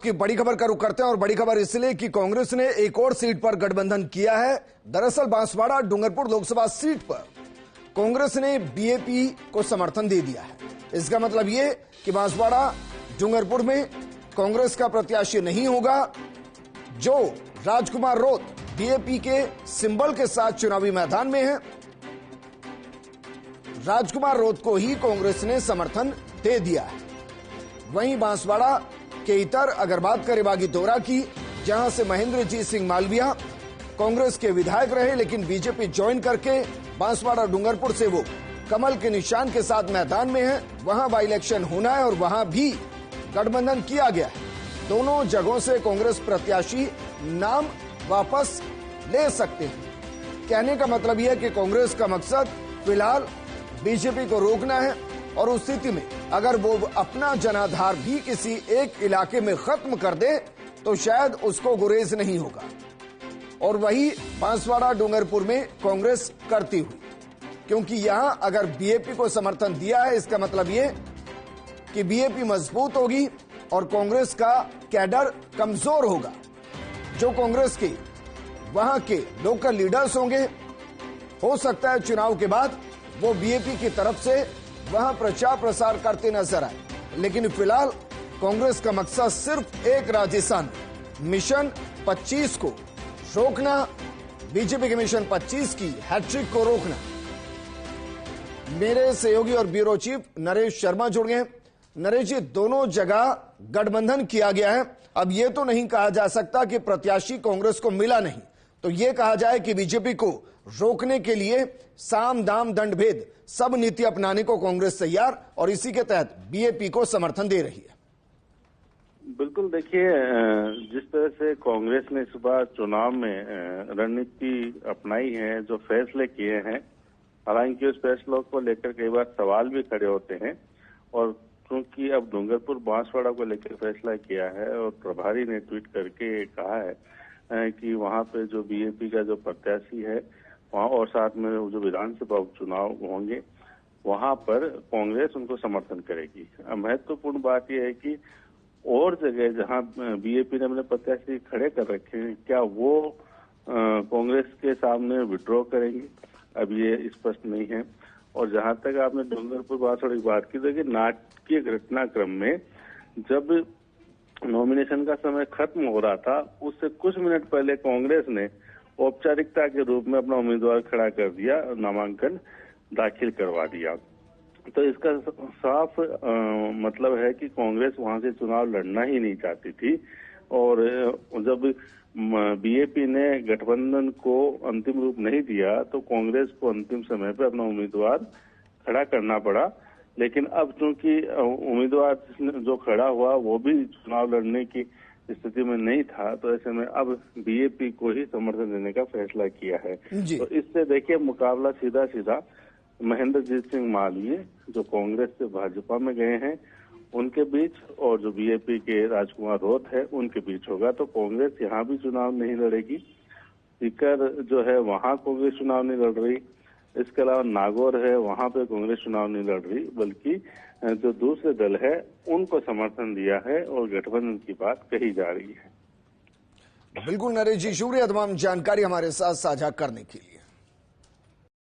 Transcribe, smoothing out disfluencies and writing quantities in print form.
की बड़ी खबर का रुख करते हैं और बड़ी खबर इसलिए कि कांग्रेस ने एक और सीट पर गठबंधन किया है। दरअसल बांसवाड़ा डूंगरपुर लोकसभा सीट पर कांग्रेस ने बीएपी को समर्थन दे दिया है। इसका मतलब यह कि बांसवाड़ा डूंगरपुर में कांग्रेस का प्रत्याशी नहीं होगा। जो राजकुमार रोत बीएपी के सिंबल के साथ चुनावी मैदान में है, राजकुमार रोत को ही कांग्रेस ने समर्थन दे दिया है। वहीं बांसवाड़ा के इतर अगर बात करें बागीतोरा की, जहां से महेंद्रजीत सिंह मालविया कांग्रेस के विधायक रहे लेकिन बीजेपी ज्वाइन करके बांसवाड़ा डूंगरपुर से वो कमल के निशान के साथ मैदान में है। वहां बाई इलेक्शन होना है और वहां भी गठबंधन किया गया है। दोनों जगहों से कांग्रेस प्रत्याशी नाम वापस ले सकते हैं। कहने का मतलब यह है कि कांग्रेस का मकसद फिलहाल बीजेपी को रोकना है और उस स्थिति में अगर वो अपना जनाधार भी किसी एक इलाके में खत्म कर दे तो शायद उसको गुरेज नहीं होगा। और वही बांसवाड़ा डूंगरपुर में कांग्रेस करती हुई, क्योंकि यहां अगर बीएपी को समर्थन दिया है इसका मतलब ये कि बीएपी मजबूत होगी और कांग्रेस का कैडर कमजोर होगा। जो कांग्रेस के वहां के लोकल लीडर्स होंगे, हो सकता है चुनाव के बाद वो बीएपी की तरफ से वहां प्रचार प्रसार करते नजर आए। लेकिन फिलहाल कांग्रेस का मकसद सिर्फ एक राजस्थान मिशन 25 को रोकना, बीजेपी के मिशन 25 की हैट्रिक को रोकना। मेरे सहयोगी और ब्यूरो चीफ नरेश शर्मा जुड़ गए। नरेश जी, दोनों जगह गठबंधन किया गया है। अब यह तो नहीं कहा जा सकता कि प्रत्याशी कांग्रेस को मिला नहीं, तो यह कहा जाए कि बीजेपी को रोकने के लिए साम दाम दंड भेद सब नीति अपनाने को कांग्रेस तैयार और इसी के तहत बीएपी को समर्थन दे रही है। बिल्कुल, देखिए जिस तरह से कांग्रेस ने इस बार चुनाव में रणनीति अपनाई है, जो फैसले किए हैं, हालांकि उस फैसलों को लेकर कई बार सवाल भी खड़े होते हैं। और क्योंकि अब डूंगरपुर बांसवाड़ा को लेकर फैसला किया है और प्रभारी ने ट्वीट करके कहा है कि वहां पे जो बीएपी का जो प्रत्याशी है वहां और साथ में जो विधानसभा उपचुनाव होंगे वहां पर कांग्रेस उनको समर्थन करेगी। महत्वपूर्ण बात यह है कि और जगह जहां बीएपी ने अपने प्रत्याशी खड़े कर रखे हैं, क्या वो कांग्रेस के सामने विड्रॉ करेंगे, अब ये स्पष्ट नहीं है। और जहां तक आपने डूंगरपुर बांसवाड़ा की बात की, देखिए नाटकीय घटनाक्रम में जब नॉमिनेशन का समय खत्म हो रहा था उससे कुछ मिनट पहले कांग्रेस ने औपचारिकता के रूप में अपना उम्मीदवार खड़ा कर दिया, नामांकन दाखिल करवा दिया। तो इसका साफ मतलब है कि कांग्रेस वहां से चुनाव लड़ना ही नहीं चाहती थी। और जब बीएपी ने गठबंधन को अंतिम रूप नहीं दिया तो कांग्रेस को अंतिम समय पर अपना उम्मीदवार खड़ा करना पड़ा। लेकिन अब चूंकि उम्मीदवार जो खड़ा हुआ वो भी चुनाव लड़ने की स्थिति में नहीं था, तो ऐसे में अब बीएपी को ही समर्थन देने का फैसला किया है। तो इससे देखिए मुकाबला सीधा सीधा महेंद्रजीत सिंह मालवीय जो कांग्रेस से भाजपा में गए हैं उनके बीच और जो बीएपी के राजकुमार रोत है उनके बीच होगा। तो कांग्रेस यहाँ भी चुनाव नहीं लड़ेगी। सीकर जो है वहां कांग्रेस चुनाव नहीं लड़ रही। इसके अलावा नागौर है, वहां पे कांग्रेस चुनाव नहीं लड़ रही, बल्कि जो दूसरे दल है उनको समर्थन दिया है और गठबंधन की बात कही जा रही है। बिल्कुल नरेश जी, शुक्रिया तमाम जानकारी हमारे साथ साझा करने के लिए।